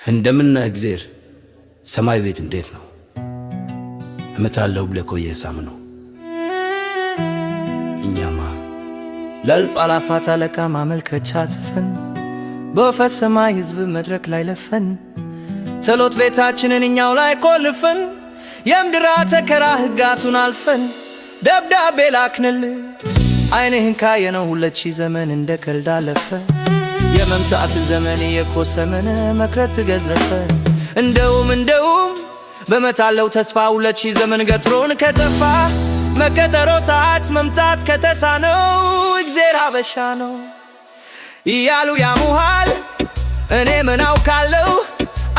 እንደምነህ እግዜር ሰማይ ቤት እንዴት ነው እመታለሁ ብለህ ቆየህ ሳምነው። እኛማ ለእልፍ አላፋት አለቃ ማመልከቻ ጽፈን በወፈ ሰማይ ሕዝብ መድረክ ላይ ለፈን ጸሎት ቤታችንን እኛው ላይ ቆልፈን የምድራ ተከራ ሕጋቱን አልፈን ደብዳቤ ላክንል ዓይንህን ካየነው 2000 ዘመን እንደ ቀልድ አለፈ። የመምጣት ዘመን የኮሰመነ መክረት ገዘፈ። እንደውም በመታለው ተስፋ 2000 ዘመን ገትሮን ከተፋ መከተሮ ሰዓት መምጣት ከተሳነው እግዜር ሀበሻ ነው እያሉ ያሙሃል። እኔ ምን አውቃለሁ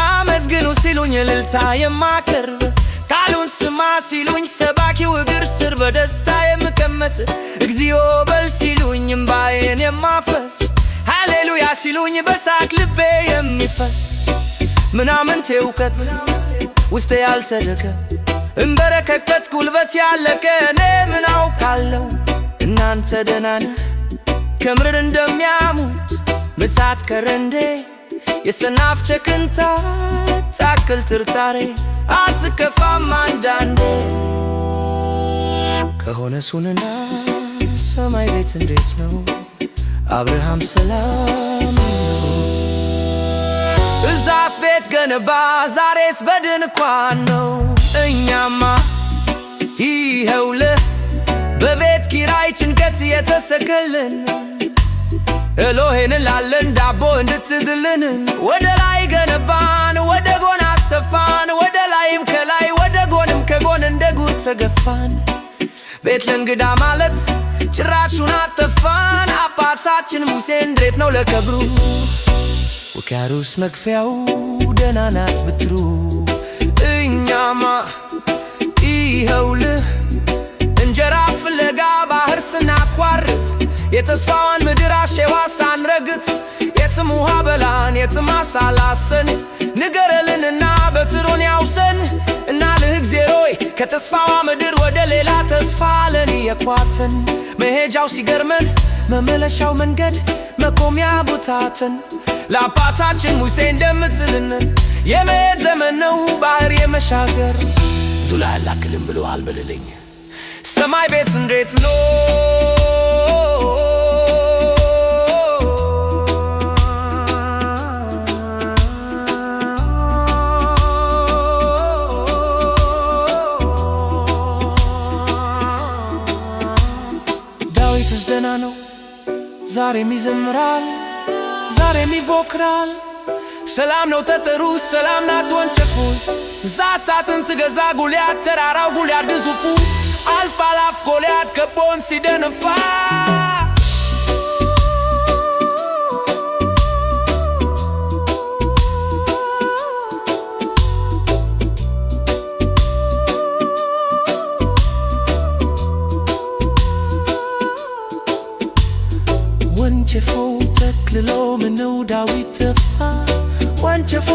አመስግኑ ሲሉኝ እልልታ የማቀርብ ቃሉን ስማ ሲሉኝ ሰባኪው እግር ስር በደስታ የምቀመጥ እግዚኦ በል ሲሉኝ እምባዬን የማፈስ ሃሌሉያ ሲሉኝ በሳቅ ልቤ የሚፈስ ምናምንቴ እውቀት ውስጤ ያልጸደቀ እምበረከከት ጉልበት ያለቀ እኔ ምን አውቃለሁ እናንተ ደህና ነህ ከምድር እንደሚያሙት በሳት ከረንዴ የሰናፍጭ ቅንጣት ታክል ትርታሬ አትከፋም አንዳንዴ ከሆነ ሱንና ሰማይ ቤት እንዴት ነው አብርሃም ሰላም ነው። እዛስ ቤት ገነባ ዛሬስ በድንኳን ነው። እኛማ ይኸውልህ በቤት ኪራይ ጭንቀት የተሰቀልን ኤሎሄን ላለን ዳቦ እንድትድልን ወደ ላይ ገነባን ወደ ጎን አሰፋን ወደ ላይም ከላይ ወደ ጎንም ከጎን እንደ ጉድ ተገፋን። ቤት ለእንግዳ ማለት ጭራሹን አጠፋን። አባታችን ሙሴ እንዴት ነው ለከብሩ ውቅያኖስ መክፈያው ደህና ናት ብትሩ። እኛማ ይኸውልህ እንጀራ ፍለጋ ባህር ስናቋርጥ የተስፋዋን ምድር አሸዋ ሳንረግጥ የትም ውሃ በላን የትም አሳላሰን ንገረልንና በትሩን ያውሰን እና ልህ እግዜሮይ ከተስፋዋ ምድር ወደ ሌላ ተስፋ ለን የኳተን መሄጃው ሲገርመን መመለሻው መንገድ መቆሚያ ቦታተን ለአባታችን ሙሴ እንደምትልን የመሄድ ዘመን ነው ባህር የመሻገር ዱላ ያላክልን ብሎሃል በልልኝ ሰማይ ቤት እንዴት ነው ዳዊትስ ደህና ነው ዛሬም ይዘምራል ዛሬም ይቦክራል ሰላም ነው ጠጠሩ ሰላም ናት ወንጭፉ ዛሳትን ትገዛ ጉልያድ ተራራው ጉልያድ ግዙፉ አልፍ አላፍ ጎልያድ ከቦን ሲደነፋ ወንጭፉ ተክልሎ ምነው ዳዊት ተፋ ወንጭፉ